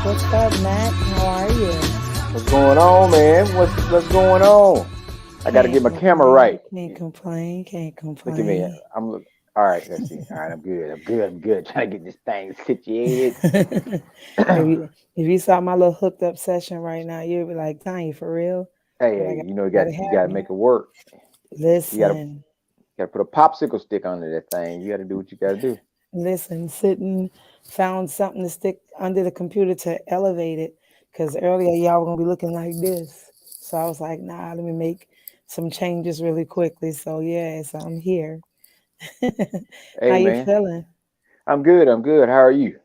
What's up, Matt? How are you? What's going on, man? What's going on? I got to get my camera right. Can't complain. Look at me. I'm all right. Let's see. All right, I'm good. Trying to get this thing situated. if you saw my little hooked up session right now, you'd be like, Tanya, for real? Hey, you got to make it work. Listen. You got to put a popsicle stick under that thing. You got to do what you got to do. Listen, found something to stick under the computer to elevate it, because earlier y'all were gonna be looking like this. So I was like, nah, let me make some changes really quickly. So so I'm here. Hey, How man. you feeling? I'm good. How are you?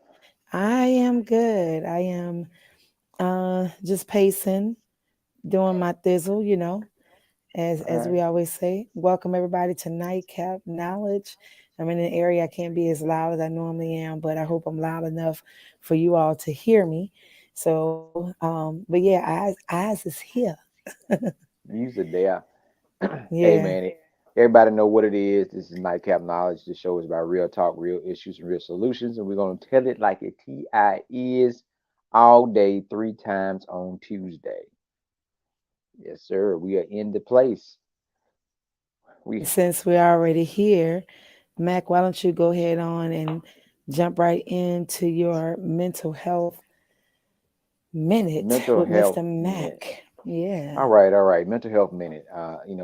I am good. I am just pacing, doing my thizzle, as All we right. always say. Welcome everybody to Nightcap Knowledge. I'm in an area I can't be as loud as I normally am, but I hope I'm loud enough for you all to hear me. So, but yeah, eyes is here. Music there. Hey Yeah. man, everybody know what it is. This is Nightcap Knowledge. This show is about real talk, real issues, and real solutions, and we're gonna tell it like it TI is all day, 3 times on Tuesday. Yes, sir. We are in the place. And We since we're already here, Mac, why don't you go ahead on and jump right into your mental health minute mental with Mr. health minute. Mac? Yeah. All right. Mental health minute.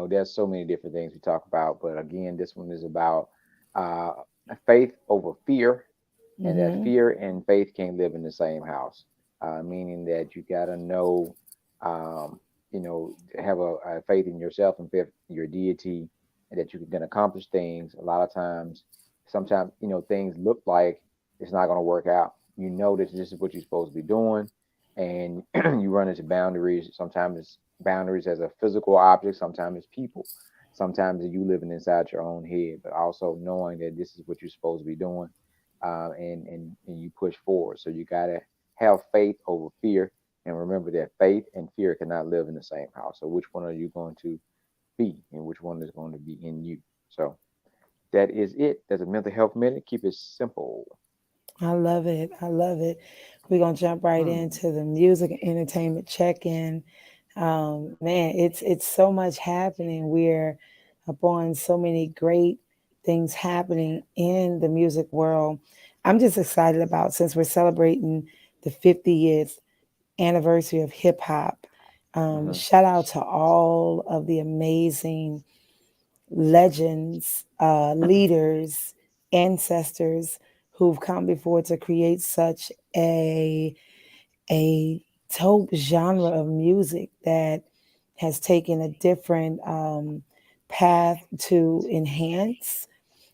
There's so many different things we talk about, but again, this one is about uh, faith over fear, and that Mm-hmm. fear and faith can't live in the same house. Meaning that you gotta know, um, have a faith in yourself and faith in your deity, and that you can accomplish things. A lot of times, sometimes things look like it's not gonna work out. You know that this is what you're supposed to be doing, and you run into boundaries. Sometimes it's boundaries as a physical object. Sometimes it's people. Sometimes you living inside your own head, but also knowing that this is what you're supposed to be doing, and you push forward. So you gotta have faith over fear, and remember that faith and fear cannot live in the same house. So which one are you going to be, and which one is going to be in you? So that is it. That's a mental health minute. Keep it simple. I love it. I love it. We're gonna jump right Hmm. into the music and entertainment check-in. Man, it's so much happening. We're upon so many great things happening in the music world. I'm just excited about since we're celebrating the 50th anniversary of hip hop. Hmm. Shout out to all of the amazing legends, leaders, ancestors who've come before to create such a dope genre of music that has taken a different path to enhance,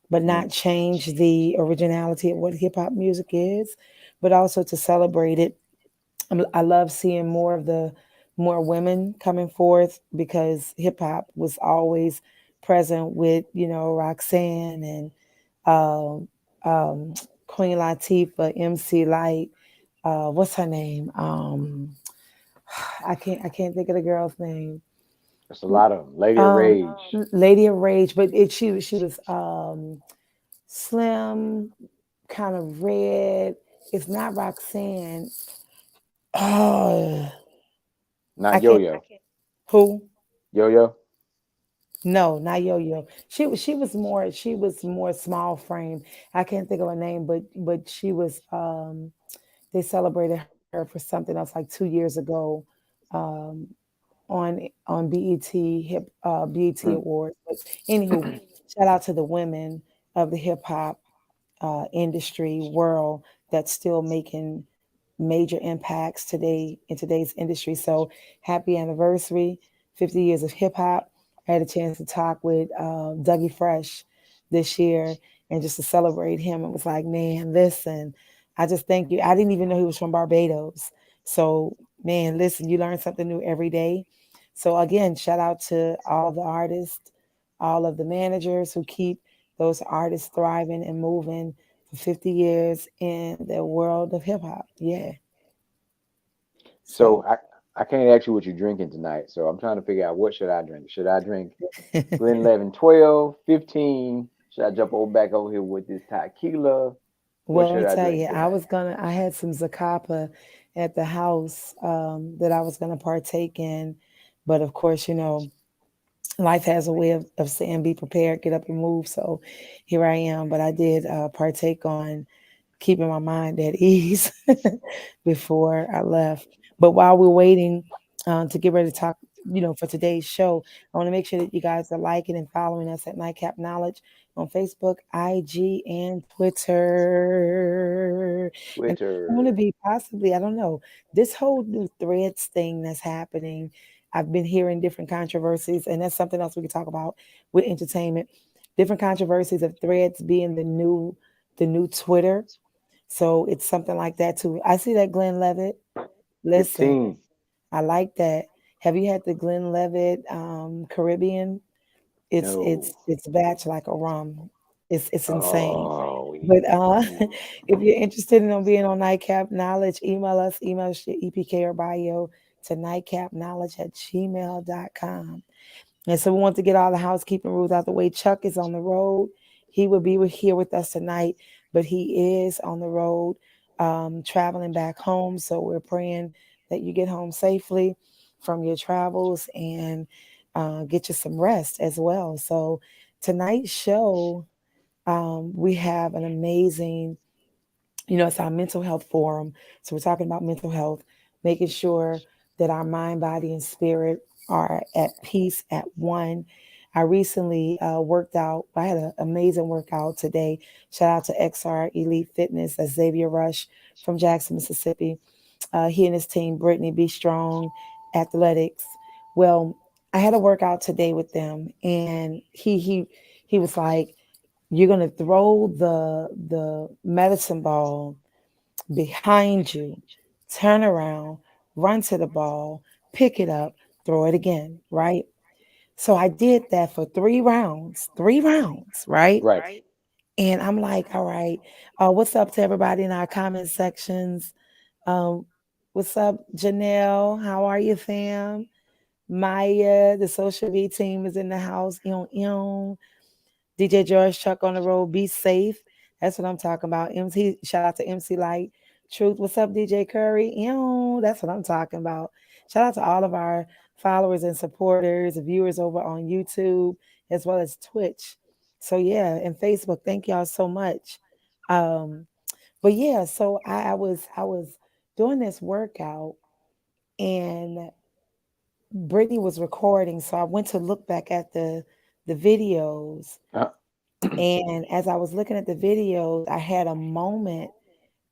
but Hmm. not change the originality of what hip hop music is, but also to celebrate it. I love seeing more women coming forth because hip hop was always present with Roxanne and um, um, Queen Latifah, MC Light. What's her name? I can't think of the girl's name. That's a lot of them. Lady of Um, Rage. Lady of Rage, but she was slim, kind of red. It's not Roxanne. Oh, I Not Yo can't. Yo. Who? Yo Yo. No, not Yo Yo. She was more small frame. I can't think of her name, but she was they celebrated her for something else like 2 years ago, um on BET Hmm. Awards. But anywho, shout out to the women of the hip hop industry world that's still making major impacts today in today's industry. So happy anniversary, 50 years of hip hop. I had a chance to talk with Dougie Fresh this year and just to celebrate him. It was like, man, listen, I just thank you. I didn't even know he was from Barbados. So, man, listen, you learn something new every day. So, again, shout out to all the artists, all of the managers who keep those artists thriving and moving for 50 years in the world of hip hop. Yeah. So So, I can't ask you what you're drinking tonight. So I'm trying to figure out what should I drink. Should I drink Glen 12, 15? Should I jump over back over here with this tequila? What well, let should me I tell drink you, tonight? I had some Zacapa at the house that I was going to partake in. But of course, life has a way of saying be prepared, get up and move. So here I am. But I did partake on keeping my mind at ease before I left. But while we're waiting to get ready to talk, for today's show, I want to make sure that you guys are liking and following us at Nightcap Knowledge on Facebook, IG, and Twitter. And I want to Twitter. be possibly, I don't know, this whole new threads thing that's happening. I've been hearing different controversies, and that's something else we could talk about with entertainment. Different controversies of threads being the new Twitter. So it's something like that too. I see that Glenn Levitt. Listen, 15. I like that. Have you had the Glenn Levitt Caribbean? It's No. it's it's batch like a rum. It's insane. Oh, we need But to get some. if you're interested in being on Nightcap Knowledge, email us, email us your EPK or bio to nightcapknowledge@gmail.com. And so we want to get all the housekeeping rules out the way. Chuck is on the road. He will be here with us tonight, but he is on the road, traveling back home. So we're praying that you get home safely from your travels and get you some rest as well. So tonight's show, we have an amazing, it's our mental health forum. So we're talking about mental health, making sure that our mind, body, and spirit are at peace, at one. I recently worked out. I had an amazing workout today. Shout out to XR Elite Fitness, that's Xavier Rush from Jackson, Mississippi. He and his team, Brittany Be Strong Athletics. Well, I had a workout today with them, and he was like, "You're gonna throw the medicine ball behind you, turn around, run to the ball, pick it up, throw it again, right?" So I did that for 3 rounds, right? Right. And I'm like, all right, what's up to everybody in our comment sections? Um, what's up, Janelle? How are you, fam? Maya, the social V team is in the house. DJ George Chuck on the road. Be safe. That's what I'm talking about. MC, shout out to MC Light. Truth. What's up, DJ Curry? That's what I'm talking about. Shout out to all of our followers and supporters, viewers over on YouTube as well as Twitch. So yeah, and Facebook. Thank y'all so much. Um, but yeah, so I was doing this workout and Brittany was recording, so I went to look back at the videos. Uh, And as I was looking at the videos, I had a moment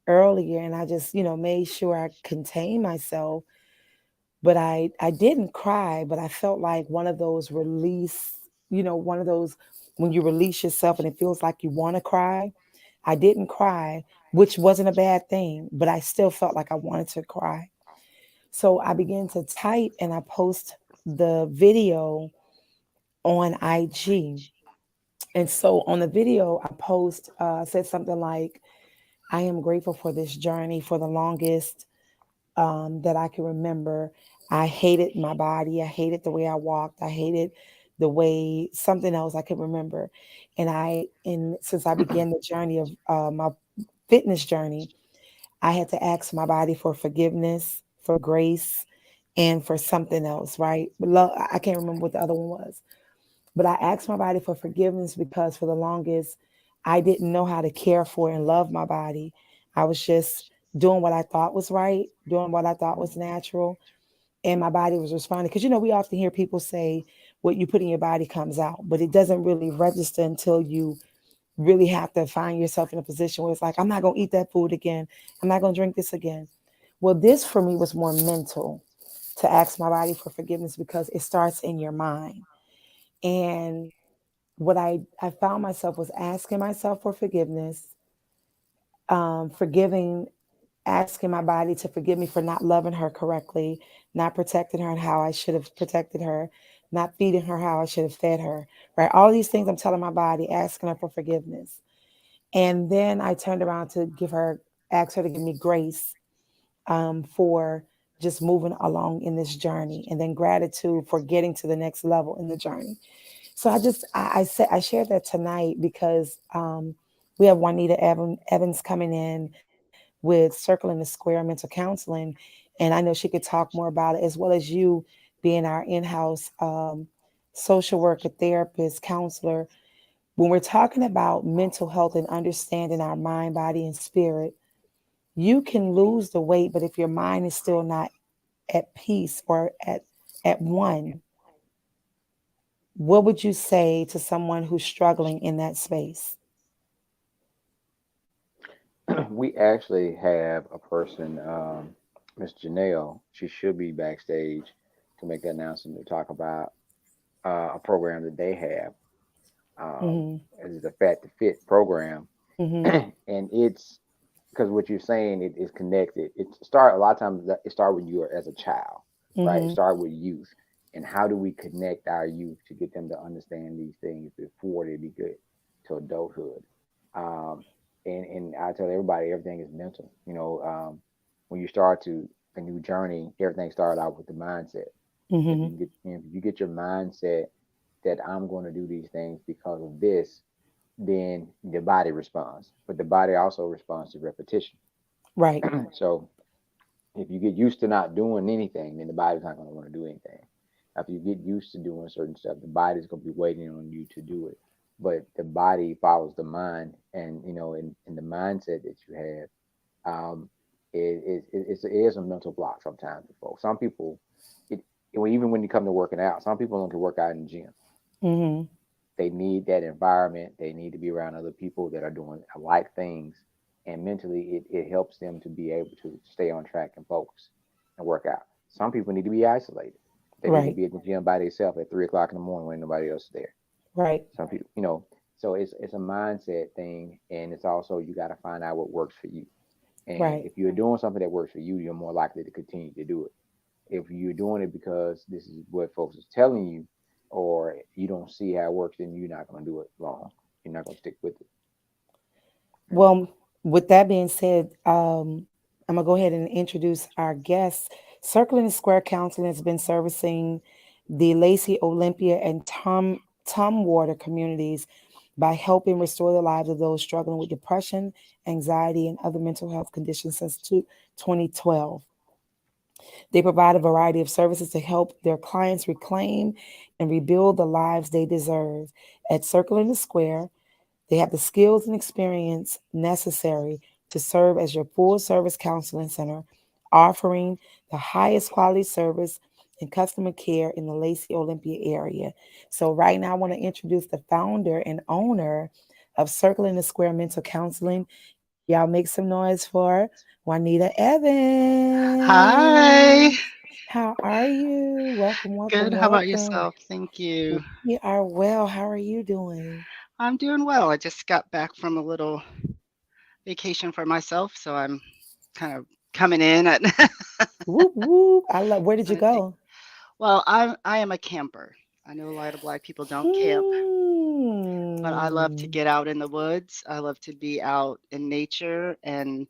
earlier and I just, made sure I contained myself. But I didn't cry, but I felt like one of those release, one of those when you release yourself and it feels like you want to cry. I didn't cry, which wasn't a bad thing, but I still felt like I wanted to cry. So I began to type and I post the video on IG. And so on the video, I said something like, I am grateful for this journey for the longest that I can remember. I hated my body. I hated the way I walked. I hated the way something else I could remember. And since I began the journey of my fitness journey, I had to ask my body for forgiveness, for grace, and for something else, right? I can't remember what the other one was. But I asked my body for forgiveness because for the longest, I didn't know how to care for and love my body. I was just doing what I thought was right, doing what I thought was natural. And my body was responding. Because, we often hear people say what you put in your body comes out, but it doesn't really register until you really have to find yourself in a position where it's like, I'm not going to eat that food again. I'm not going to drink this again. Well, this for me was more mental to ask my body for forgiveness because it starts in your mind. And what I found myself was asking myself for forgiveness, forgiving, asking my body to forgive me for not loving her correctly, not protecting her and how I should have protected her, not feeding her how I should have fed her, right? All these things I'm telling my body, asking her for forgiveness. And then I turned around to ask her to give me grace for just moving along in this journey, and then gratitude for getting to the next level in the journey. So I shared that tonight because we have Juanita Evans coming in with Circling the Square mental counseling, and I know she could talk more about it as well as you being our in-house social worker, therapist, counselor. When we're talking about mental health and understanding our mind, body, and spirit, you can lose the weight, but if your mind is still not at peace or at one, what would you say to someone who's struggling in that space? we actually have a person, Miss Janelle. She should be backstage to make the announcement to talk about a program that they have. Um, Mm-hmm. it's the Fat to Fit program, Mm-hmm. and it's because what you're saying, it is connected. It start a lot of times it start when you are as a child, right? It Mm-hmm. start with youth, and how do we connect our youth to get them to understand these things before they be good to adulthood? Um, and I tell everybody, everything is mental. When you start to a new journey, everything started out with the mindset. If Mm-hmm. you can if you get your mindset that I'm going to do these things because of this, then the body responds. But the body also responds to repetition. Right. So if you get used to not doing anything, then the body's not going to want to do anything. After you get used to doing certain stuff, the body's going to be waiting on you to do it. But the body follows the mind, and in the mindset that you have, it is a mental block sometimes for folks. Some people, it, even when you come to working out, some people don't can work out in the gym. Mm-hmm. They need that environment. They need to be around other people that are doing like things. And mentally, it helps them to be able to stay on track and focus and work out. Some people need to be isolated. They need to Right. be at the gym by themselves at 3 o'clock in the morning when nobody else is there. Right. Some people, so it's a mindset thing, and it's also you got to find out what works for you. And Right. if you're doing something that works for you, you're more likely to continue to do it. If you're doing it because this is what folks is telling you, or you don't see how it works, then you're not going to do it long. You're not going to stick with it. Mm. Well, with that being said, I'm gonna go ahead and introduce our guests. Circling the Square Counseling has been servicing the Lacey, Olympia, and Tumwater communities by helping restore the lives of those struggling with depression, anxiety, and other mental health conditions since 2012. They provide a variety of services to help their clients reclaim and rebuild the lives they deserve. At Circling the Square, they have the skills and experience necessary to serve as your full service counseling center, offering the highest quality service and customer care in the Lacey Olympia area. So, right now, I want to introduce the founder and owner of Circling the Square Mental Counseling. Y'all make some noise for Juanita Hi. Evans. How are you? Welcome, welcome, Good. How about welcome. yourself? Thank you. We are well. How are you doing? I'm doing well. I just got back from a little vacation for myself, so I'm kind of coming in at Whoop whoop. I love. Where did you trying to take. go? Well, I am a camper. I know a lot of Black people don't camp, but I love to Hmm. get out in the woods. I love to be out in nature and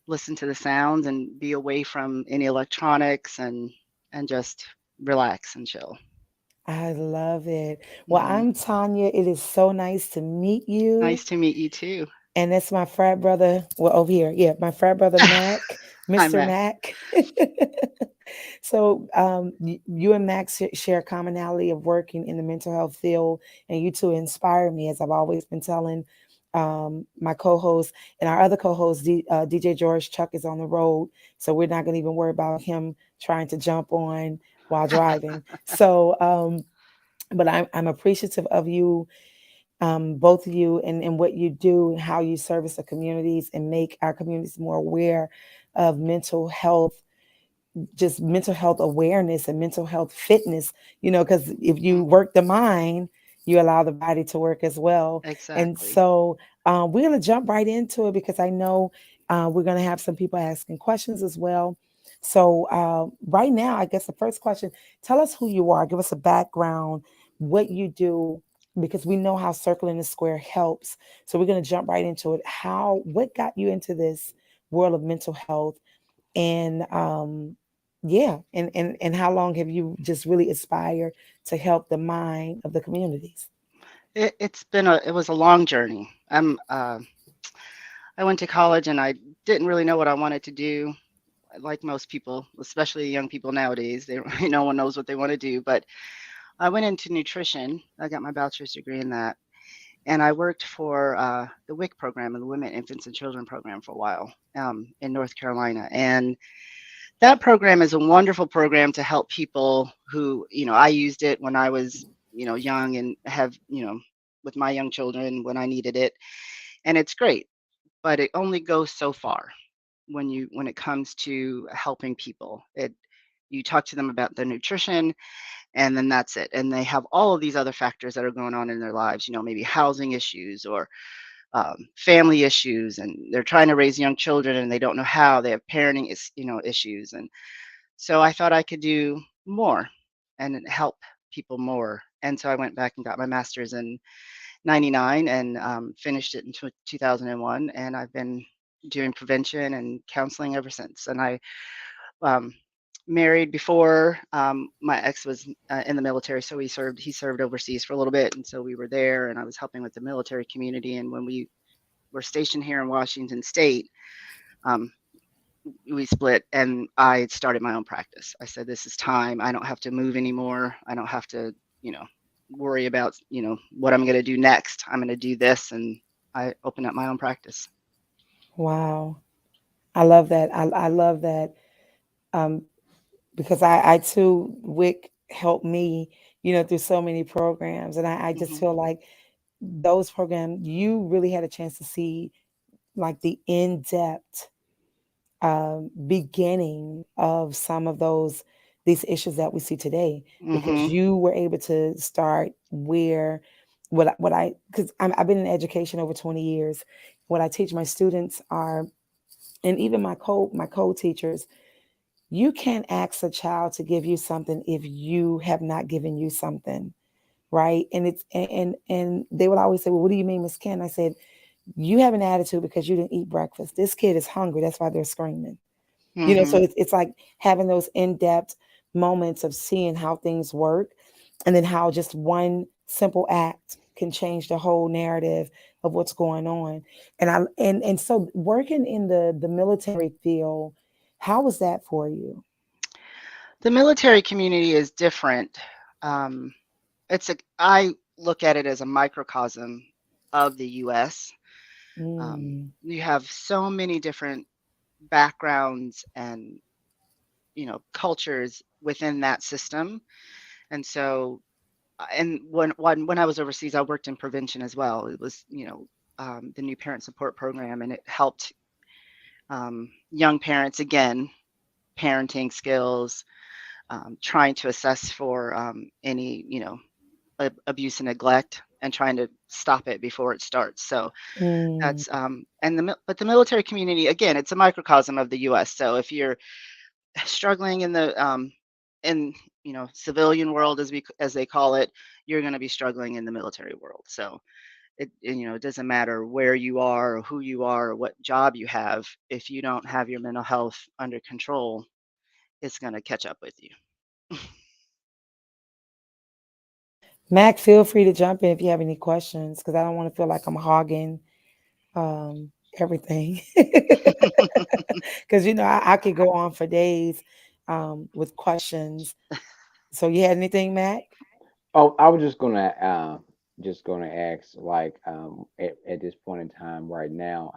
listen to the sounds and be away from any electronics and just relax and chill. I love it. Well, Hmm. I'm Tanya. It is so nice to meet you. Nice to meet you too. And that's my frat brother. Well, over here. Yeah, my frat brother, Mac, Hi, Mr. Mac. Mac. So, you and Max share a commonality of working in the mental health field, and you two inspire me, as I've always been telling my co-host and our other co-host, DJ George Chuck, is on the road, so we're not going to even worry about him trying to jump on while driving. So, but I'm appreciative of you, both of you, and what you do and how you service the communities and make our communities more aware of mental health, just mental health awareness and mental health fitness, because if you Mhm. work the mind, you allow the body to work as well. And Exactly. so we're going to jump right into it because I know we're going to have some people asking questions as well. So right now, I guess the first question, tell us who you are, give us a background, what you do, because we know how circling the square helps. So we're going to jump right into it. What got you into this world of mental health? And yeah, and how long have you just really aspired to help the mind of the communities? It was a long journey. I went to college and I didn't really know what I wanted to do. Like most people, especially young people nowadays, they no one knows what they want to do. But I went into nutrition. I got my bachelor's degree in that, and I worked for the WIC program and the Women, Infants, and Children program for a while in North Carolina. And that program is a wonderful program to help people who, I used it when I was, young and have, with my young children when I needed it. And it's great, but it only goes so far when it comes to helping people. You talk to them about their nutrition and then that's it. And they have all of these other factors that are going on in their lives, maybe housing issues or family issues, and they're trying to raise young children and they don't know how. They have parenting issues, and so I thought I could do more and help people more. And so I went back and got my master's in '99 and finished it in 2001. And I've been doing prevention and counseling ever since. And I um, married before. My ex was in the military, so he served overseas for a little bit, and so we were there, and I was helping with the military community. And when we were stationed here in Washington State, um, we split, and I started my own practice. I said, "This is time. I don't have to move anymore. I don't have to, worry about, what I'm going to do next. I'm going to do this," and I opened up my own practice. Wow. I love that. I love that. Um, because I too, WIC helped me, through so many programs. And I just Hmm. feel like those programs, you really had a chance to see like the in-depth beginning of some of these issues that we see today, because Hmm. you were able to start where because I've been in education over 20 years. What I teach my students are, and even my code teachers, you can't ask a child to give you something if you have not given you something, right? And and they would always say, well, what do you mean, Miss Ken? I said, you have an attitude because you didn't eat breakfast. This kid is hungry, that's why they're screaming. So Hmm. it's like having those in-depth moments of seeing how things work, and then how just one simple act can change the whole narrative of what's going on. And so working in the military field, how was that for you? The military community is different. Um, I look at it as a microcosm of the U.S. Mm, You have so many different backgrounds and cultures within that system, and so and when I was overseas, I worked in prevention as well. It was the new parent support program, and it helped young parents, again, parenting skills, trying to assess for any abuse and neglect, and trying to stop it before it starts. So mm, that's but the military community, again, it's a microcosm of the U.S. So if you're struggling in the in civilian world, as they call it, you're going to be struggling in the military world. So it doesn't matter where you are or who you are or what job you have. If you don't have your mental health under control, it's going to catch up with you. Mac, feel free to jump in if you have any questions, because I don't want to feel like I'm hogging everything. Because I could go on for days with questions. So you had anything, Mac? Oh, I was just gonna ask, like, at this point in time right now,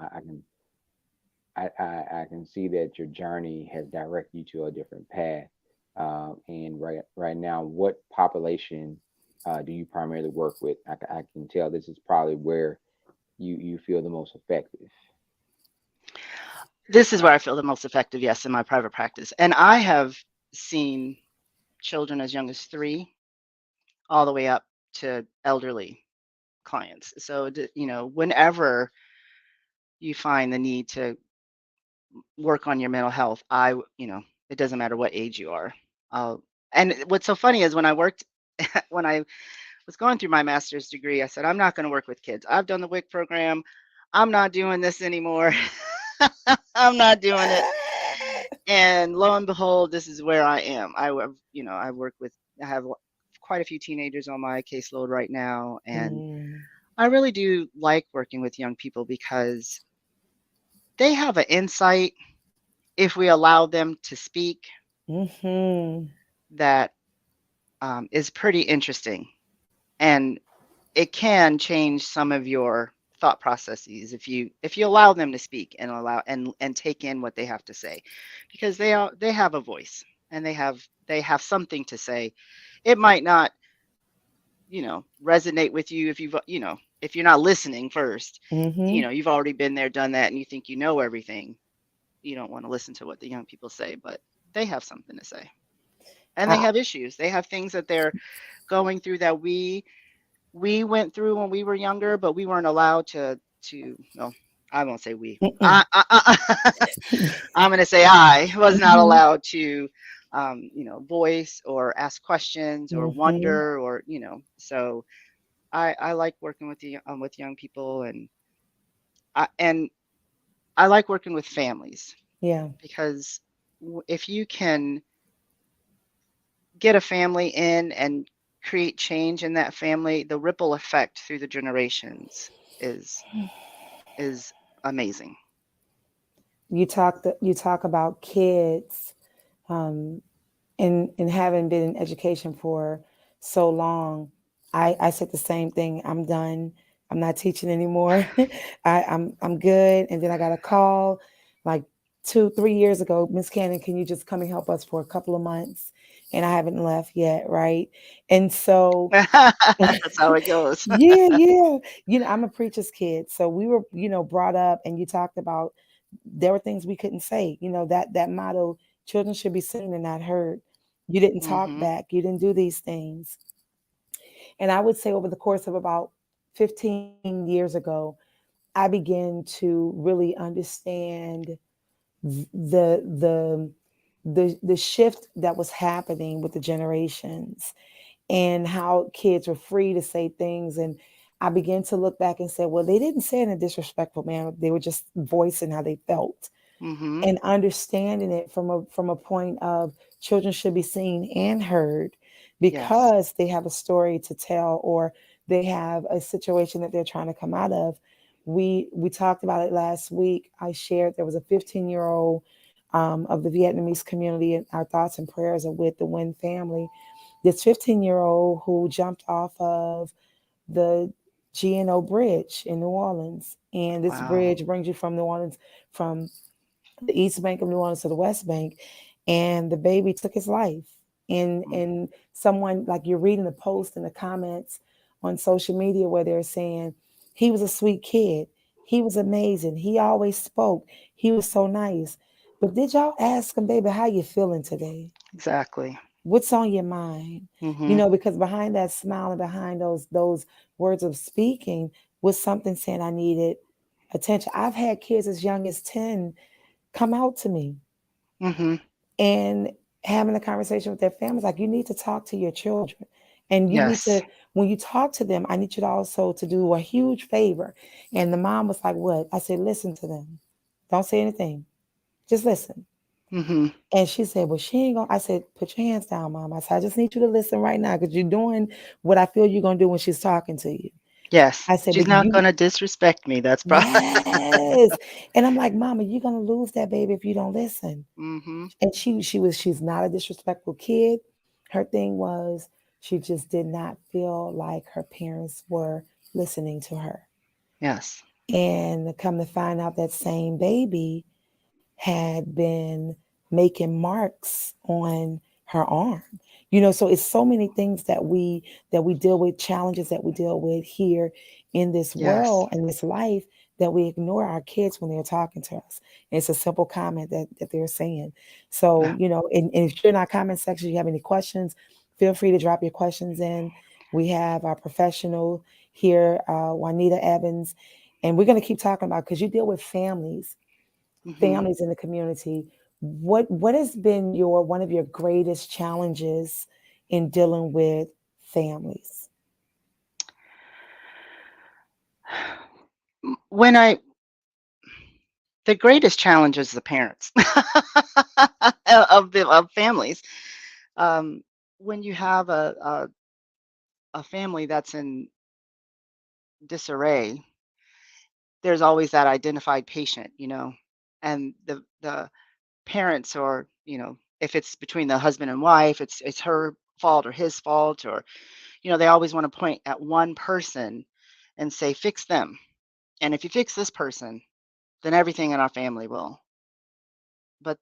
I can see that your journey has directed you to a different path. And right now, what population do you primarily work with? I can tell this is probably where you feel the most effective. This is where I feel the most effective, yes, in my private practice. And I have seen children as young as 3 all the way up to elderly clients. So, whenever you find the need to work on your mental health, it doesn't matter what age you are. And what's so funny is when I was going through my master's degree, I said, I'm not going to work with kids. I've done the WIC program. I'm not doing this anymore. I'm not doing it. And lo and behold, this is where I am. I have quite a few teenagers on my caseload right now. And Mm, I really do like working with young people because they have an insight, if we allow them to speak, mm-hmm. that is pretty interesting. And it can change some of your thought processes if you allow them to speak and allow and take in what they have to say, because they have a voice, and they have something to say. It might not resonate with you if you're not listening first. Mm-hmm. You've already been there, done that, and you think you know everything. You don't want to listen to what the young people say, but they have something to say, and they I, have issues. They have things that they're going through that we went through when we were younger, but we weren't allowed to to, well, I won't say we. Mm-mm. I'm going to say I was not Mhm. allowed to, voice or ask questions or Mhm. wonder or, so I like working with young people, and I like working with families Yeah. because if you can get a family in and create change in that family, the ripple effect through the generations is is amazing. You talk about kids, um, and having been in education for so long. I said the same thing. I'm done. I'm not teaching anymore. I'm good. And then I got a call like 2, 3 years ago. Miss Cannon, can you just come and help us for a couple of months? And I haven't left yet, right? And so That's how it goes. yeah, yeah. I'm a preacher's kid. So we were, brought up, and you talked about there were things we couldn't say. That motto, children should be seen and not heard. You didn't talk Hmm. back. You didn't do these things. And I would say over the course of about 15 years ago, I began to really understand the the shift that was happening with the generations, and how kids were free to say things. And I began to look back and say, well, they didn't say it in a disrespectful manner. They were just voicing how they felt, Hmm. and understanding it from a point of children should be seen and heard Yes. because they have a story to tell, or they have a situation that they're trying to come out of. We talked about it last week. I shared there was a 15-year-old of the Vietnamese community, and our thoughts and prayers are with the Wynn family. This 15-year-old who jumped off of the GNO Bridge in New Orleans, and this Wow. bridge brings you from New Orleans, from the East Bank of New Orleans to the West Bank, and the baby took his life. Mm. And someone, like, you're reading the post and the comments on social media where they're saying he was a sweet kid, he was amazing, he always spoke, he was so nice. But did y'all ask him, baby, how you feeling today? Exactly. What's on your mind? Hmm. Because behind that smile and behind those words of speaking was something saying I needed attention. I've had kids as young as 10 come out to me Hmm. and having a conversation with their families, like, you need to talk to your children, and you need Yes. to, when you talk to them, I need you to also to do a huge favor. And the mom was like, what? I said, listen to them, don't say anything, just listen. Hmm. And she said, well, she ain't gonna. I said, put your hands down, mom. I said, I just need you to listen right now, because you're doing what I feel you're gonna do when she's talking to you. Yes. I said, She's but not you, going to disrespect me. That's probably. yes. And I'm like, mama, you're gonna lose that baby if you don't listen. Hmm. And she's not a disrespectful kid. Her thing was, she just did not feel like her parents were listening to her. Yes. And come to find out, that same baby had been making marks on her arm. So it's so many things that we deal with, challenges that we deal with here in this Yes. world and this life, that we ignore our kids when they're talking to us. And it's a simple comment that they're saying. So, and if you're in our comment section, you have any questions, feel free to drop your questions in. We have our professional here, Juanita Evans, and we're going to keep talking about, because you deal with Hmm. families in the community. What has been your one of your greatest challenges in dealing with families? When I The greatest challenge is the parents of families. Um, when you have a family that's in disarray, there's always that identified patient, and the parents, or if it's between the husband and wife, it's her fault or his fault, or they always want to point at one person and say, fix them. And if you fix this person, then everything in our family will. But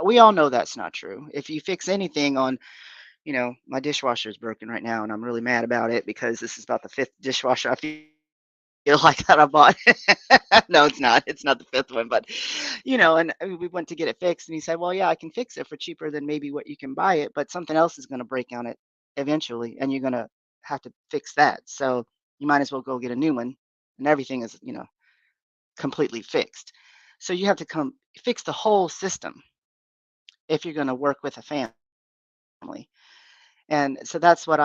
we all know that's not true. If you fix anything on, my dishwasher is broken right now, and I'm really mad about it because this is about the fifth dishwasher I feel like that I bought. No, it's not. It's not the fifth one, but and we went to get it fixed, and he said, "Well, yeah, I can fix it for cheaper than maybe what you can buy it, but something else is going to break on it eventually, and you're going to have to fix that. So you might as well go get a new one." And everything is. completely fixed. So you have to come fix the whole system if you're going to work with a family. And so that's what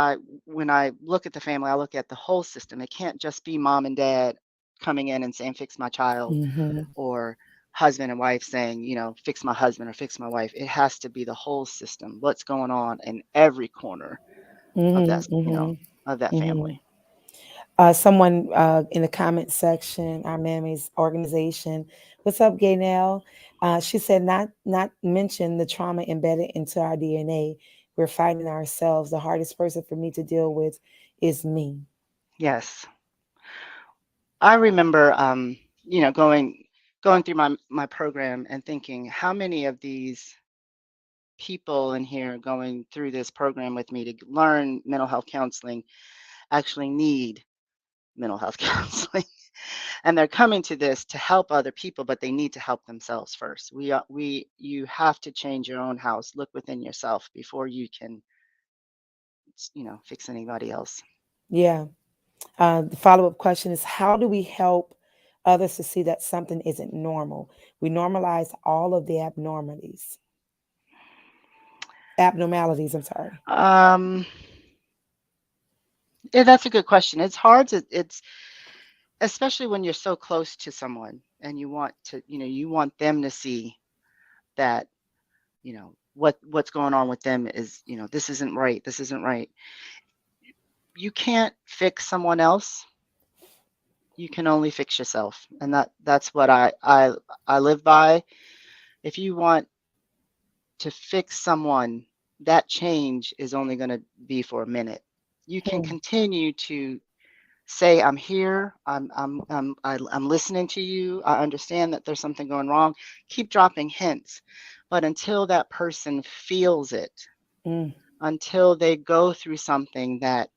when I look at the family, I look at the whole system. It can't just be mom and dad coming in and saying, fix my child, Mm-hmm. or husband and wife saying, fix my husband or fix my wife. It has to be the whole system. What's going on in every corner of that, Mm-hmm. Mm-hmm. of that Mm-hmm. family. Someone in the comment section, our Mammy's organization, what's up, Gaynell? She said, not mention the trauma embedded into our DNA. We're fighting ourselves. The hardest person for me to deal with is me. Yes. I remember, going through my program and thinking, how many of these people in here going through this program with me to learn mental health counseling actually need mental health counseling? And they're coming to this to help other people, but they need to help themselves first. You have to change your own house, look within yourself before you can, fix anybody else. Yeah. The follow up question is, how do we help others to see that something isn't normal? We normalize all of the abnormalities. I'm sorry. Um, yeah, that's a good question. It's hard to, it's especially when you're so close to someone and you want them to see that, what's going on with them is, this isn't right. This isn't right. You can't fix someone else. You can only fix yourself. And that's what I live by. If you want to fix someone, that change is only going to be for a minute. You can Hmm. continue to say, I'm here, I'm listening to you, I understand that there's something going wrong. Keep dropping hints. But until that person feels it, Mm. until they go through something that,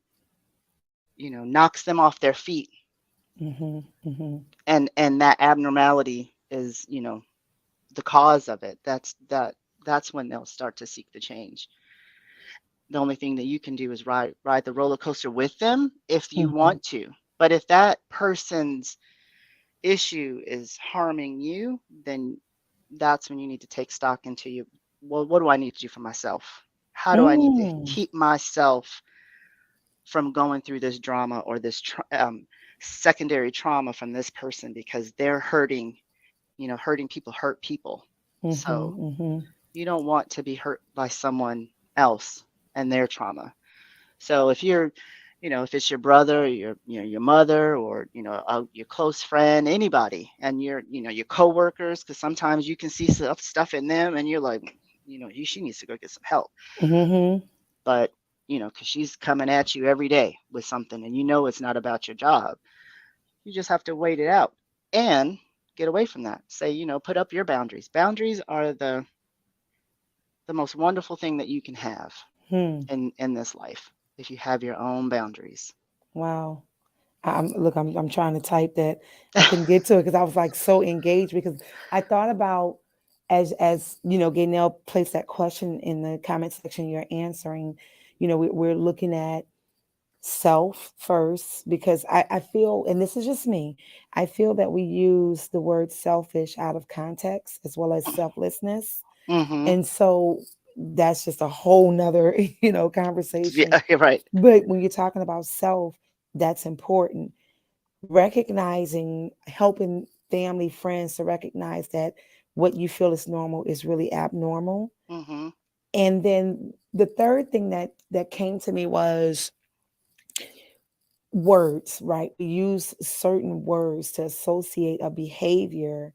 knocks them off their feet, Mm-hmm. Mm-hmm. and that abnormality is, the cause of it, that's when they'll start to seek the change. The only thing that you can do is ride the roller coaster with them if you Mm-hmm. want to. But if that person's issue is harming you, then that's when you need to take stock into you. Well, what do I need to do for myself? How do I need to Mm. keep myself from going through this drama or this secondary trauma from this person, because they're hurting, hurting people hurt people. So Mm-hmm. Mm-hmm. you don't want to be hurt by someone else and their trauma. So if it's your brother, or your mother, or your close friend, anybody, and your coworkers, because sometimes you can see stuff in them, and you're like, she needs to go get some help. Mm-hmm. But because she's coming at you every day with something, and it's not about your job, you just have to wait it out and get away from that. Say, put up your boundaries. Boundaries are the most wonderful thing that you can have Hmm. in this life, if you have your own boundaries. Wow. I'm trying to type that. I couldn't get to it because I was like so engaged because I thought about as Gaynell placed that question in the comment section. You're answering. We're looking at self first because I feel, and this is just me, I feel that we use the word selfish out of context as well as selflessness. Mm-hmm. And so that's just a whole nother, conversation. Yeah, you're right. But when you're talking about self, that's important. Recognizing, helping family, friends to recognize that what you feel is normal is really abnormal. Mm-hmm. And then the third thing that came to me was words, right? We use certain words to associate a behavior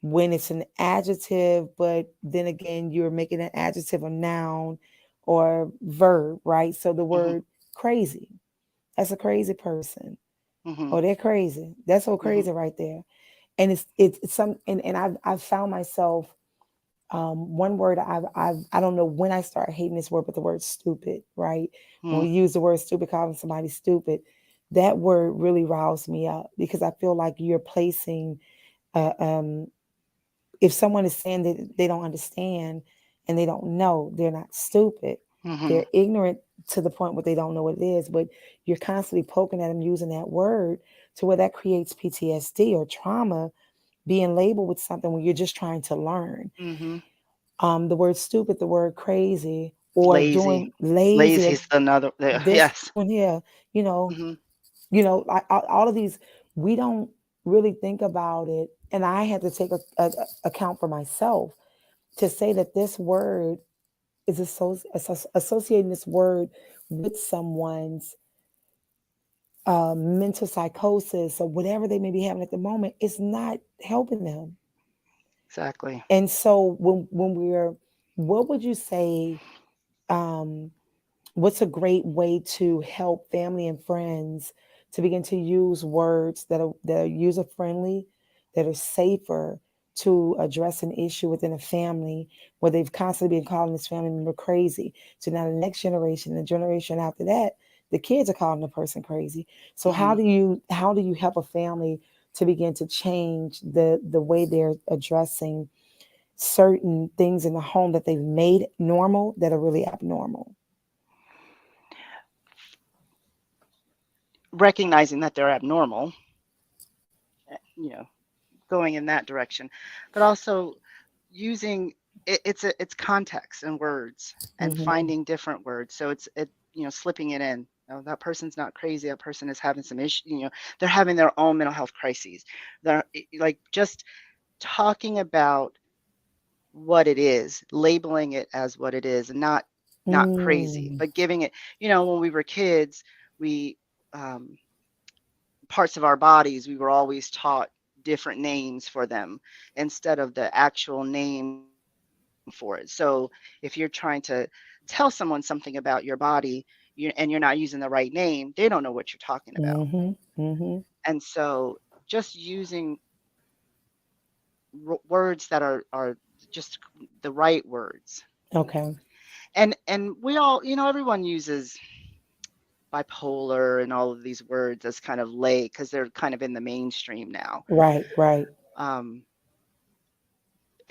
when it's an adjective, but then again, you're making an adjective a noun or verb, right? So the Mm-hmm. word crazy, that's a crazy person. Mm-hmm. Oh, they're crazy. That's so Mm-hmm. crazy right there. And it's some, and I've found myself, one word I don't know when I started hating this word, but the word stupid, right? When Mm-hmm. we use the word stupid, calling somebody stupid, that word really riles me up because I feel like you're placing, uh, um, if someone is saying that they don't understand and they don't know, they're not stupid. Mm-hmm. They're ignorant. to the point where they don't know what it is, but you're constantly poking at them using that word to where that creates PTSD or trauma, being labeled with something when you're just trying to learn. Mm-hmm. The word stupid, the word crazy, or Lazy. doing lazy, or Lazy is another. this Yes. one here, you know, Mm-hmm. all of these, we don't really think about it. And I had to take a account for myself to say that this word is associating this word with someone's mental psychosis or whatever they may be having at the moment is not helping them. Exactly. And so when we're, what would you say, um, what's a great way to help family and friends to begin to use words that are user friendly, that are safer to address an issue within a family where they've constantly been calling this family member crazy. So now the next generation, the generation after that, the kids are calling the person crazy. So Mm-hmm. how do you help a family to begin to change the way they're addressing certain things in the home that they've made normal that are really abnormal? Recognizing that they're abnormal, you know, going in that direction, but also using it's context and words and Hmm. finding different words. So slipping it in. Oh, that person's not crazy. That person is having some issue. They're having their own mental health crises. They're like just talking about what it is, labeling it as what it is, and not crazy, Mm. but giving it. When we were kids, we um, parts of our bodies, we were always taught different names for them instead of the actual name for it. So if you're trying to tell someone something about your body, and you're not using the right name, they don't know what you're talking about. Mhm. Mhm. And so just using words that are just the right words. Okay. And we all, everyone uses bipolar and all of these words as kind of lay because they're kind of in the mainstream now. Right. Right. Um,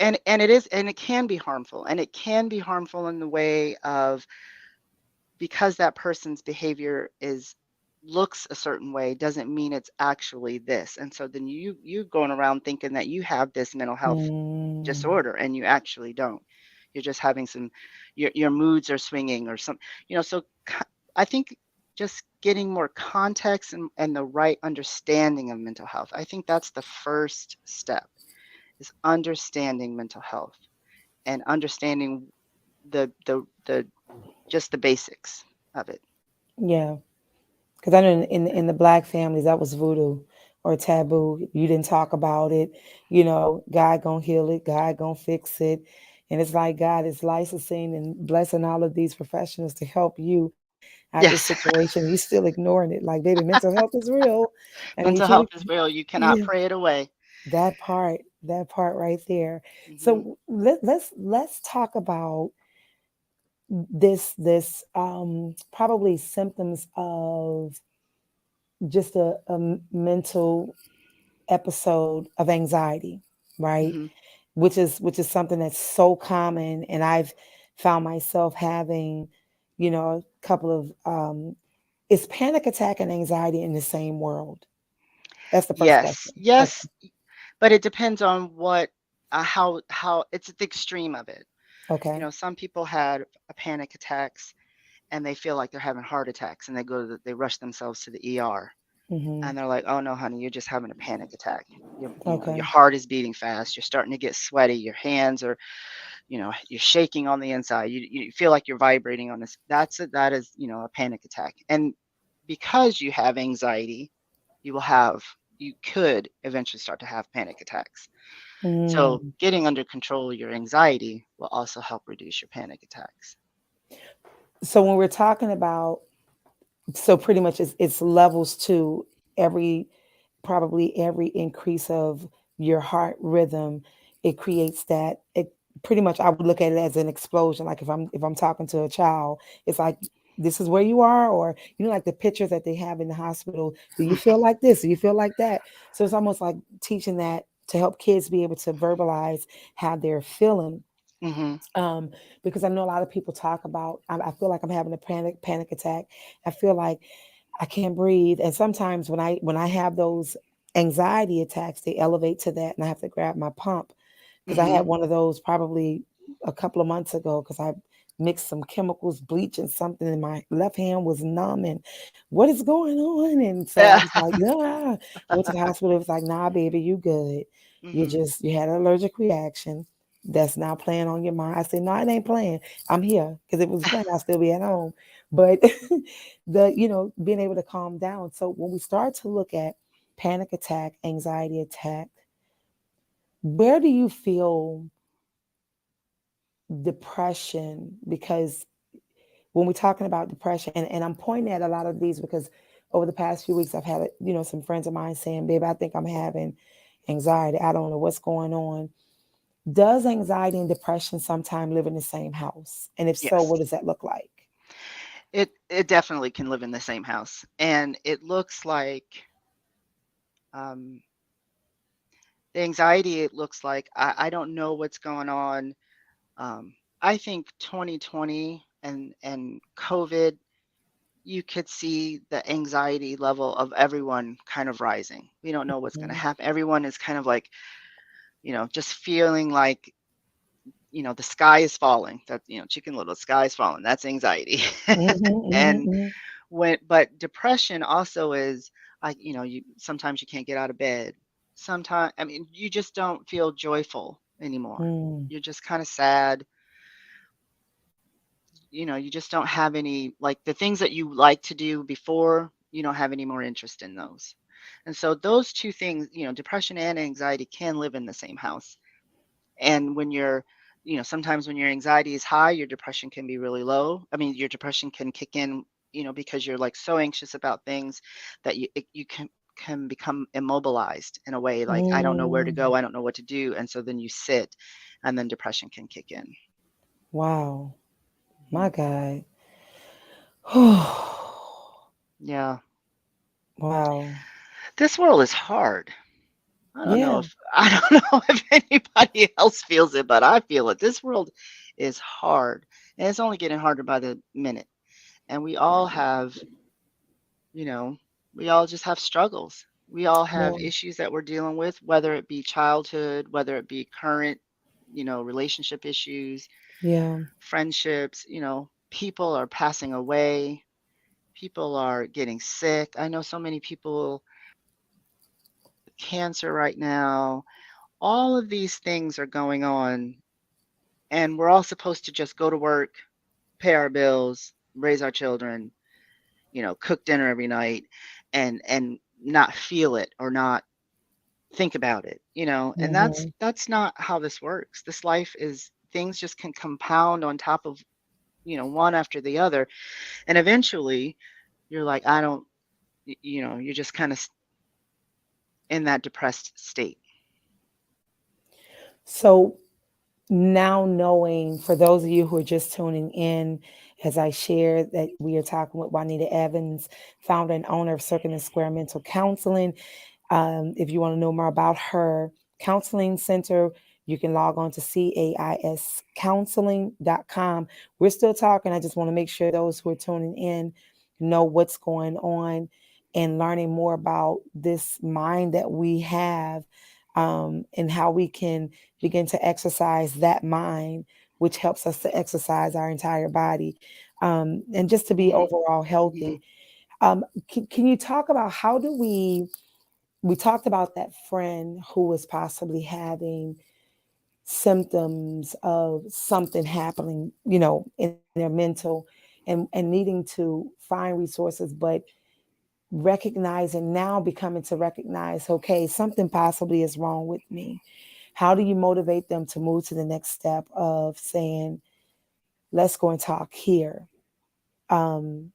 and it can be harmful, and it can be harmful in the way of, because that person's behavior is looks a certain way doesn't mean it's actually this. And so then you going around thinking that you have this mental health Mm. disorder, and you actually don't. You're just having some, your moods are swinging or some, so I think just getting more context and the right understanding of mental health, I think that's the first step, is understanding mental health and understanding the just the basics of it. Yeah. Because I know in the black families that was voodoo or taboo. You didn't talk about it. God gonna heal it. God gonna fix it. And it's like God is licensing and blessing all of these professionals to help you out this Yes. situation. You still ignoring it. Like, baby, mental health is real. I need Mental you to, health is real. You cannot yeah, pray it away. that part right there. Hmm. So let's talk about this probably symptoms of just a mental episode of anxiety, right? Hmm. Which is something that's so common, and I've found myself having, a couple of is panic attack and anxiety in the same world? That's the first Yes, question. Okay. yes, but it depends on what, how it's at the extreme of it. Okay. Some people had a panic attacks and they feel like they're having heart attacks, and they rush themselves to the ER, Mm-hmm. and they're like, "Oh no, honey, you're just having a panic attack. Your Okay. heart is beating fast. You're starting to get sweaty. Your hands are, you're shaking on the inside. You feel like you're vibrating on this. That is, a panic attack. And because you have anxiety, you could eventually start to have panic attacks. So Mm. getting under control of your anxiety will also help reduce your panic attacks. So when we're talking about, so pretty much it's levels to every, probably every increase of your heart rhythm, it creates that, it pretty much, I would look at it as an explosion. Like if I'm talking to a child, it's like, this is where you are, or like the pictures that they have in the hospital, do you feel like this, do you feel like that? So it's almost like teaching that to help kids be able to verbalize how they're feeling. Mm-hmm. um, because I know a lot of people talk about. I feel like I'm having a panic attack. I feel like I can't breathe, and sometimes when I have those anxiety attacks, they elevate to that, and I have to grab my pump because I Mm-hmm. had one of those probably a couple of months ago because I mixed some chemicals, bleach, and something, and my left hand was numb. And what is going on? And so I Yeah. was like, ah. Went to the hospital. It was like, nah, baby, you good. Mm-hmm. You had an allergic reaction. That's now playing on your mind. I said, no, it ain't playing. I'm here because if it was playing, I'd still be at home. But being able to calm down. So when we start to look at panic attack, anxiety attack, where do you feel depression? Because when we're talking about depression, and I'm pointing at a lot of these because over the past few weeks I've had some friends of mine saying, babe, I think I'm having anxiety. I don't know what's going on. Does anxiety and depression sometimes live in the same house? And if so, Yes. what does that look like? It definitely can live in the same house, and it looks like um, the anxiety. It looks like I don't know what's going on. I think 2020 and COVID, you could see the anxiety level of everyone kind of rising. We don't know what's going to Mhm. happen. Everyone is kind of like, just feeling like, the sky is falling. That, Chicken Little, the sky is falling. That's anxiety. Mhm, mhm, And mhm. but depression also is like, you sometimes you can't get out of bed. Sometimes, I mean, you just don't feel joyful anymore. Mm. You're just kind of sad. You just don't have any, like, the things that you like to do before, you don't have any more interest in those. And so those two things, depression and anxiety can live in the same house. And when sometimes when your anxiety is high, your depression can be really low. I mean, your depression can kick in, because you're like so anxious about things that you can become immobilized in a way, like, I don't know where to Mm. go, I don't know what to do. And so then you sit, and then depression can kick in. Wow. Mhm. My God. Yeah. Wow. This world is hard. I don't know Yeah. if I don't know if anybody else feels it, but I feel it. This world is hard, and it's only getting harder by the minute. And you know, we all just have struggles. We all have Yeah. issues that we're dealing with, whether it be childhood, whether it be current, relationship issues, Yeah. friendships. People are passing away. People are getting sick. I know so many people with cancer right now. All of these things are going on, and we're all supposed to just go to work, pay our bills, raise our children, cook dinner every night, and not feel it or not think about it, and that's Mhm. that's not how this works. This life is, things just can compound on top of, one after the other, and eventually you're like, I don't, you're just kind of in that depressed state. So now knowing, for those of you who are just tuning in, as I share that we are talking with Juanita Evans, founder and owner of Circle and Square Mental Counseling. If you want to know more about her counseling center, you can log on to caiscounseling.com. We're still talking. I just want to make sure those who are tuning in know what's going on and learning more about this mind that we have, and how we can begin to exercise that mind, which helps us to exercise our entire body, and just to be Hmm. overall healthy. Can you talk about how do we talked about that friend who was possibly having symptoms of something happening, in their mental, and needing to find resources, but recognizing now, becoming to recognize, okay, something possibly is wrong with me. How do you motivate them to move to the next step of saying, let's go and talk here? Um,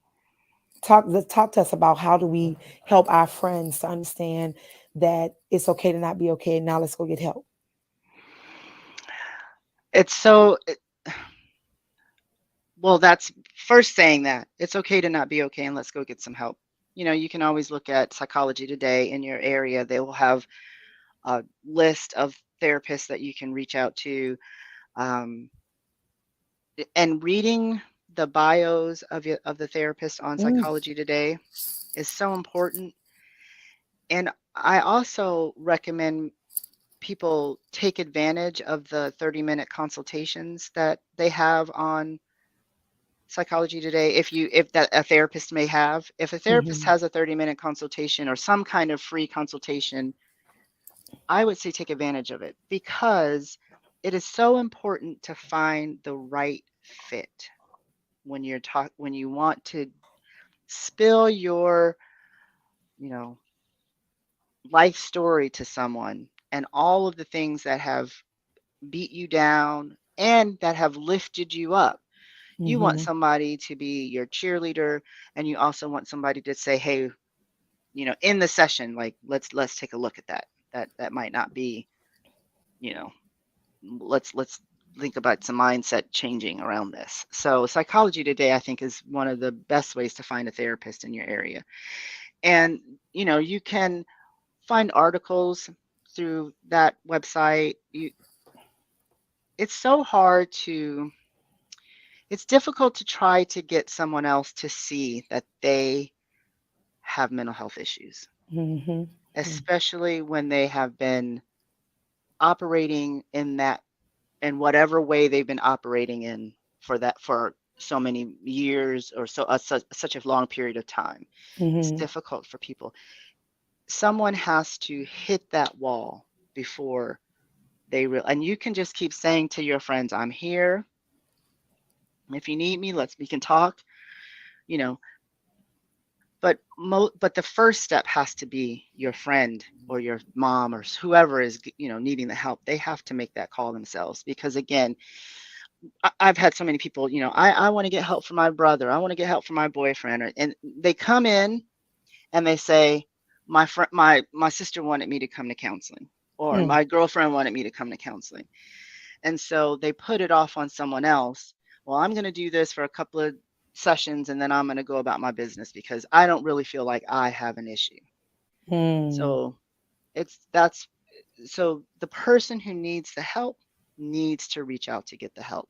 let's talk to us about how do we help our friends to understand that it's okay to not be okay. Now let's go get help. It's so Well, that's first saying that it's okay to not be okay, and let's go get some help. You can always look at Psychology Today in your area. They will have a list of therapists that you can reach out to. Um, and reading the bios of the therapist on Mm, Psychology Today is so important. And I also recommend people take advantage of the 30-minute consultations that they have on Psychology Today. If that a therapist may have, if a therapist mhm, has a 30-minute consultation or some kind of free consultation, I would say take advantage of it because it is so important to find the right fit when you want to spill your, you know, life story to someone and all of the things that have beat you down and that have lifted you up. You want mhm, somebody to be your cheerleader, and you also want somebody to say, "Hey, in the session, like let's take a look at that. That might not be, you know, let's think about some mindset changing around this." So, Psychology Today, I think, is one of the best ways to find a therapist in your area. And, you can find articles through that website. It's so hard to it's difficult to try to get someone else to see that they have mental health issues, mhm, especially when they have been operating in whatever way they've been operating in for so many years or such a long period of time. It's mhm. difficult for people. Someone has to hit that wall before and you can just keep saying to your friends, "I'm here. If you need me, we can talk," you know, but the first step has to be your friend or your mom or whoever is, needing the help. They have to make that call themselves because, again, I've had so many people, I want to get help for my brother. I want to get help for my boyfriend. And they come in and they say, my sister wanted me to come to counseling, or Hmm. my girlfriend wanted me to come to counseling. And so they put it off on someone else. Well, I'm going to do this for a couple of sessions and then I'm going to go about my business because I don't really feel like I have an issue. Hmm. So it's that's so the person who needs the help needs to reach out to get the help.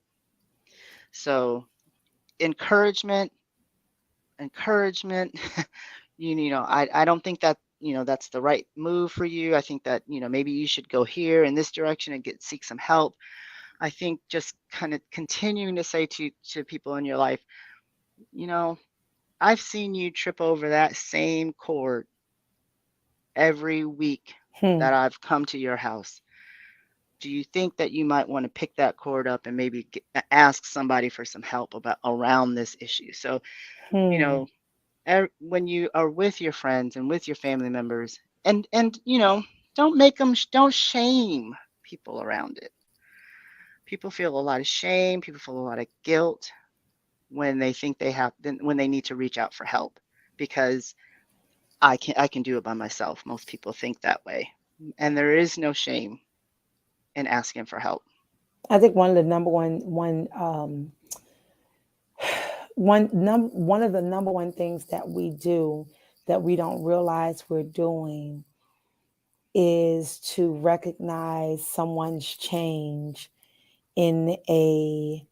So encouragement, encouragement. I don't think that, that's the right move for you. I think that, maybe you should go here in this direction and seek some help. I think just kind of continuing to say to people in your life, you know, I've seen you trip over that same cord every week Hmm. that I've come to your house. Do you think that you might want to pick that cord up and maybe ask somebody for some help around this issue? So, you Hmm. know, when you are with your friends and with your family members, and don't shame people around it. People feel a lot of shame. People feel a lot of guilt when they think when they need to reach out for help because I can do it by myself. Most people think that way, and there is no shame in asking for help. I think one of the number one of the number one things that we do that we don't realize we're doing is to recognize someone's change in a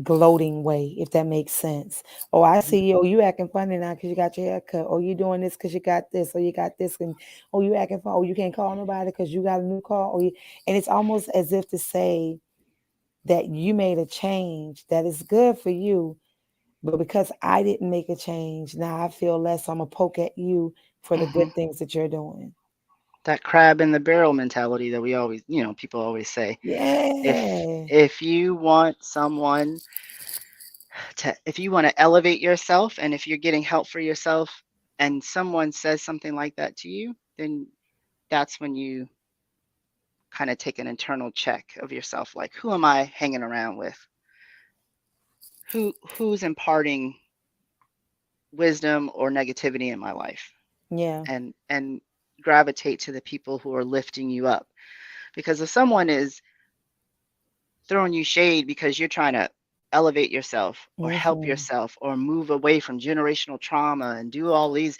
gloating way, if that makes sense. Oh, I Mhm. see you. Oh, you acting funny now because you got your hair cut. Oh, you doing this because you got this. Or you got this. And oh, you acting fun. Oh, you can't call nobody because you got a new car. And it's almost as if to say that you made a change that is good for you, but because I didn't make a change, now I feel less. I'm gonna poke at you for the Mhm. good things that you're doing. That crab in the barrel mentality that people always say. If Yeah. if you want someone if you want to elevate yourself and if you're getting help for yourself and someone says something like that to you, then that's when you kind of take an internal check of yourself, like, who am I hanging around with? Who's imparting wisdom or negativity in my life? Yeah. And gravitate to the people who are lifting you up. Because if someone is throwing you shade because you're trying to elevate yourself or help Hmm. yourself or move away from generational trauma and do all these,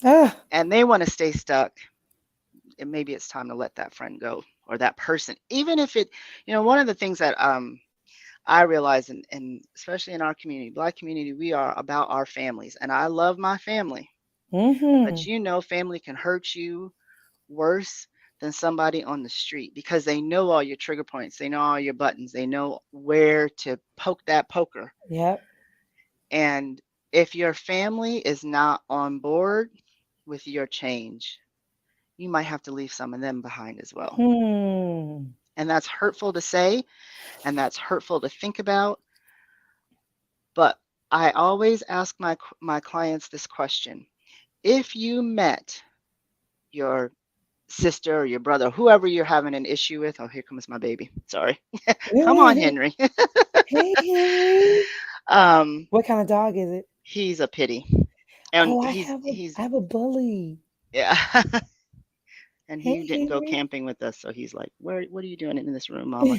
Ah. and they want to stay stuck, and maybe it's time to let that friend go or that person, even if it, one of the things that I realize, and especially in our community, Black community, we are about our families, and I love my family, but Mm-hmm. family can hurt you worse than somebody on the street because they know all your trigger points, they know all your buttons, they know where to poke that poker. Yep. And if your family is not on board with your change, you might have to leave some of them behind as well. Hmm. And that's hurtful to say, and that's hurtful to think about. But I always ask my clients this question. If you met your sister or your brother, whoever you're having an issue with, oh, here comes my baby. Sorry. Come on, Henry. Hey, Henry. um, What kind of dog is it? he's a pity. And Oh, he's I have a bully. yeah. And Hey, he didn't go Henry. camping with us, so he's like, what are you doing in this room, mama?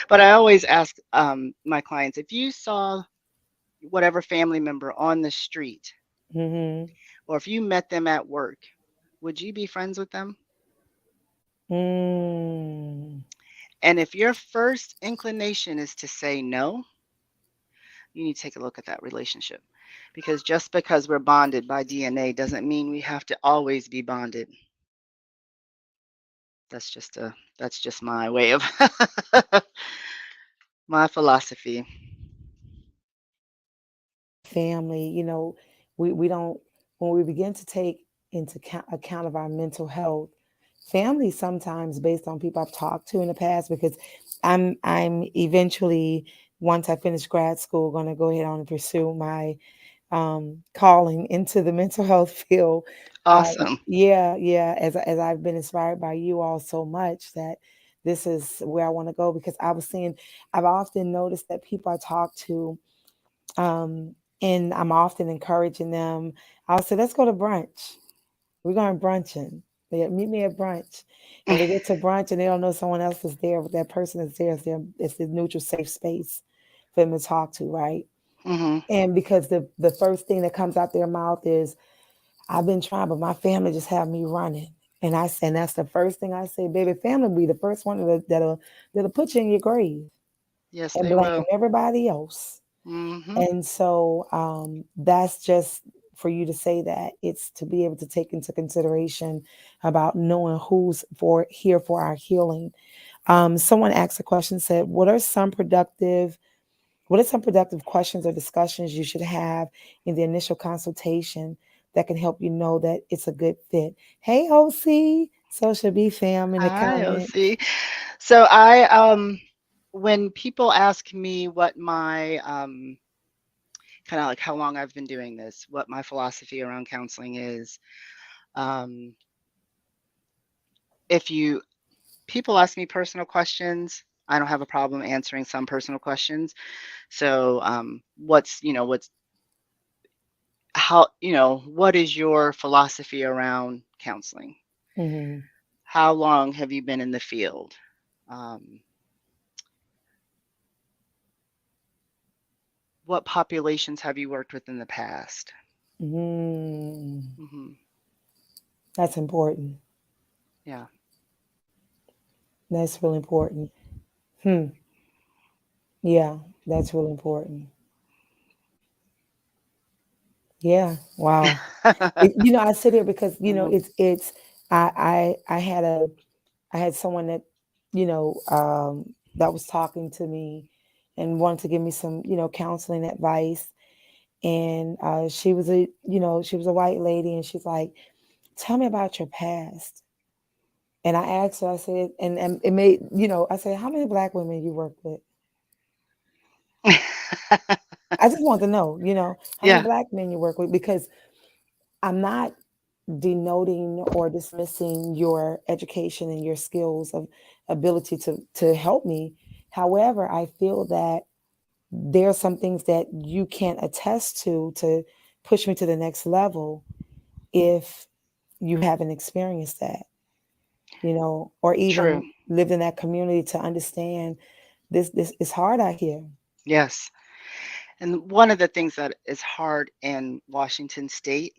But I always ask my clients, if you saw whatever family member on the street, Mm-hmm. or if you met them at work, would you be friends with them? Mm. And if your first inclination is to say no, you need to take a look at that relationship. Because just because we're bonded by DNA doesn't mean we have to always be bonded. That's just my way of my philosophy. Family, we don't, when we begin to take into account of our mental health, family sometimes based on people I've talked to in the past, because I'm eventually, once I finish grad school, going to go ahead on and pursue my calling into the mental health field. Awesome. Yeah, yeah. As I've been inspired by you all so much that this is where I want to go, because I've often noticed that people I talk to, and I'm often encouraging them. I'll say, let's go to brunch. We're going brunching. They meet me at brunch, and they get to brunch and they don't know someone else is there, but that person is there. It's the neutral, safe space for them to talk to, right? Hmm. And because the first thing that comes out their mouth is, I've been trying, but my family just have me running. And that's the first thing I say, baby, family will be the first one that'll put you in your grave Yes, and they blame will. everybody else. Hmm. And so that's just for you to say that. It's to be able to take into consideration about knowing who's for here for our healing. Someone asked a question, said, what are some productive questions or discussions you should have in the initial consultation that can help you know that it's a good fit? Hey, OC, Social B fam in the Hi, comments. OC. So when people ask me what my kind of like how long I've been doing this, what my philosophy around counseling is, um, if you people ask me personal questions, I don't have a problem answering some personal questions. So, what's how, what is your philosophy around counseling? Hmm. How long have you been in the field? Um, what populations have you worked with in the past? Mm, Hmm. that's important. Yeah. That's really important. Hmm. Yeah, that's really important. Yeah. Wow. I sit here because Hmm. it's I had someone that that was talking to me and wanted to give me some counseling advice, and she was a white lady, and she's like, tell me about your past. And I asked her, I said, and it made I said, how many black women you work with? I just want to know, how many Yeah. black men you work with, because I'm not denoting or dismissing your education and your skills of ability to help me. However, I feel that there are some things that you can't attest to push me to the next level if you haven't experienced that, or True. even lived in that community to understand this is hard out here. Yes. And one of the things that is hard in Washington State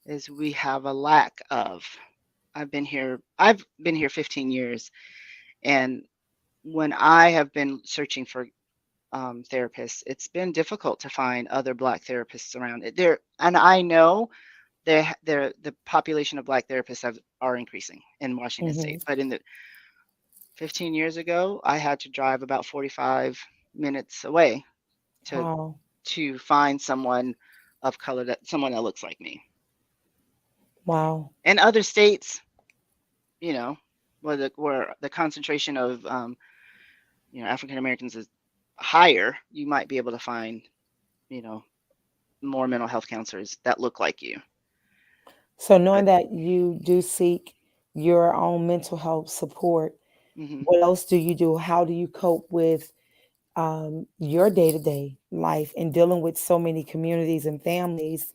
is we have a lack of I've been here 15 years, and when I have been searching for therapists, it's been difficult to find other Black therapists around it. And I know the population of Black therapists are increasing in Washington Hmm. State, but in the 15 years ago, I had to drive about 45 minutes away to Wow. find someone that looks like me. Wow. In other states, you know, where the concentration of African Americans is higher, you might be able to find you know more mental health counselors that look like you. So But knowing that you do seek your own mental health support, hmm what else do you do? How do you cope with your day-to-day life and dealing with so many communities and families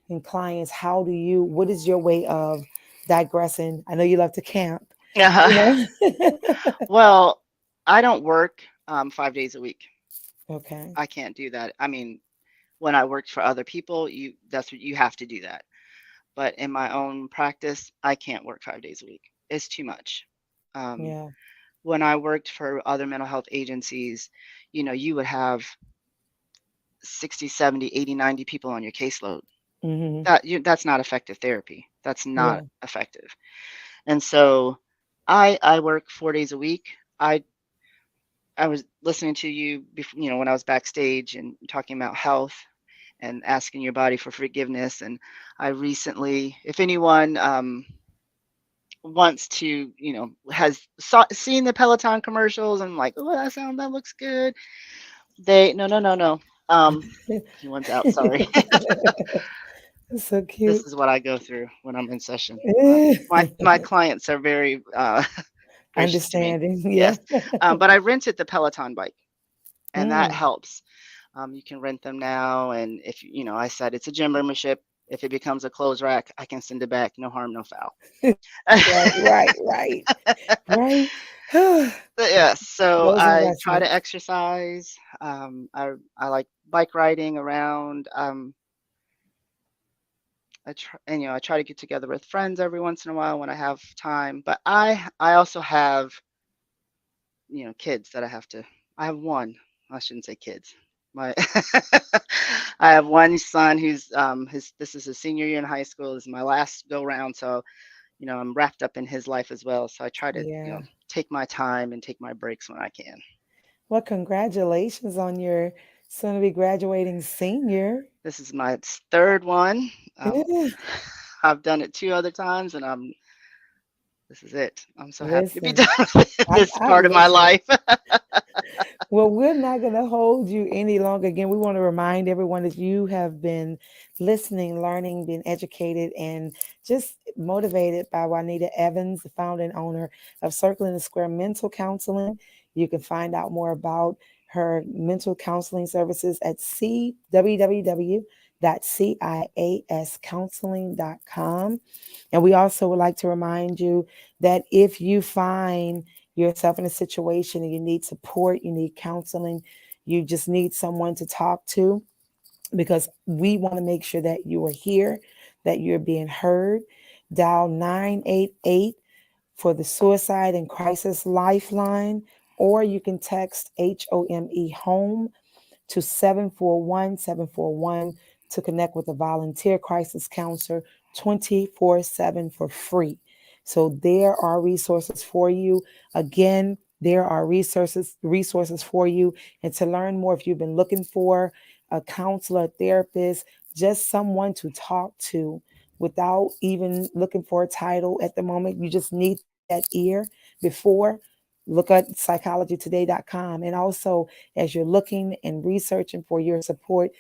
and clients? How do you, what is your way of digressing? I know you love to camp, you know? well, I don't work 5 days a week. Okay. I can't do that. I mean, when I worked for other people, that's what you have to do that. But in my own practice, I can't work 5 days a week. It's too much. Um, Yeah. when I worked for other mental health agencies, you would have 60, 70, 80, 90 people on your caseload. Hmm. That's not effective therapy. That's not Yeah. effective. And so I work 4 days a week. I was listening to you before, when I was backstage and talking about health and asking your body for forgiveness. And I recently, if anyone wants to, has seen the Peloton commercials and like, oh, that looks good. No, no, no, no. He went out. Sorry. So This cute. is what I go through when I'm in session. My clients are very gracious to me. Understanding. Yeah. Yes, but I rented the Peloton bike, and that Mm. helps. You can rent them now, and if I said it's a gym membership. If it becomes a clothes rack, I can send it back. No harm, no foul. Right, right, right, right. But yeah, so Those I try to investments. exercise. I like bike riding around. I try to get together with friends every once in a while when I have time. But I also have kids that I have to. I have one. I shouldn't say kids. My I have one son who's his this is his senior year in high school. This is my last go round, so I'm wrapped up in his life as well. So I try to Yeah. take my time and take my breaks when I can. Well, congratulations on your soon to be graduating senior. This is my third one. Um, Yeah. I've done it two other times, and this is it. I'm so happy to be Listen, done with this I part of my listen. life. Well, we're not going to hold you any longer. Again, we want to remind everyone that you have been listening, learning, being educated, and just motivated by Juanita Evans, the founder and owner of Circling the Square Mental Counseling. You can find out more about her mental counseling services at www.ciascounseling.com. And we also would like to remind you that if you find yourself in a situation and you need support, you need counseling, you just need someone to talk to, because we want to make sure that you are here, that you're being heard. Dial 988 for the Suicide and Crisis Lifeline, or you can text HOME to 741-741 to connect with a volunteer crisis counselor 24/7 for free. So there are resources for you. Again, there are resources for you. And to learn more, if you've been looking for a counselor, a therapist, just someone to talk to without even looking for a title at the moment, you just need that ear before. Look at psychologytoday.com. And also, as you're looking and researching for your support,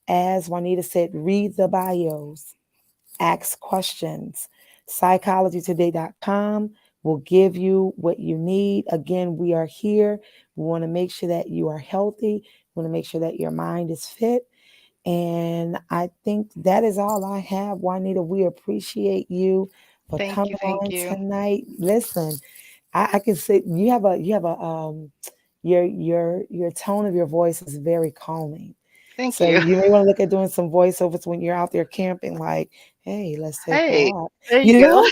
as Juanita said, read the bios, ask questions. Psychologytoday.com will give you what you need. Again, we are here. We want to make sure that you are healthy. We want to make sure that your mind is fit. And I think that is all I have, Juanita. We appreciate you for Thank you, coming thank on you, tonight. Listen, I can say you have a your tone of your voice is very calming. thank So you. you may want to look at doing some voiceovers when you're out there camping, like, hey, let's take a Hey, walk. there you You go. know?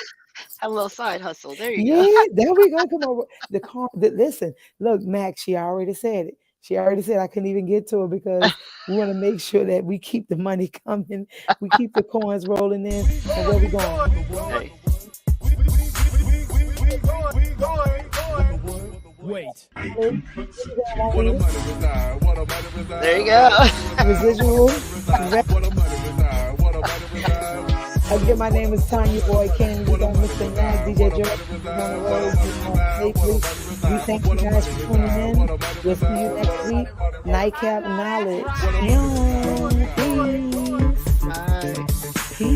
Have a little side hustle. There you go. Yeah, there we go. Come on. Listen, look, Max, she already said it. She already said I couldn't even get to it because we want to make sure that we keep the money coming, we keep the coins rolling in, and where we going. Hey. Wait. There you go. Residual. Again, my name is Tanya Boy King. We got Mr. Nag, DJ Jordan on the road. We thank you guys for tuning in. We'll see you next week. NightCap Knowledge.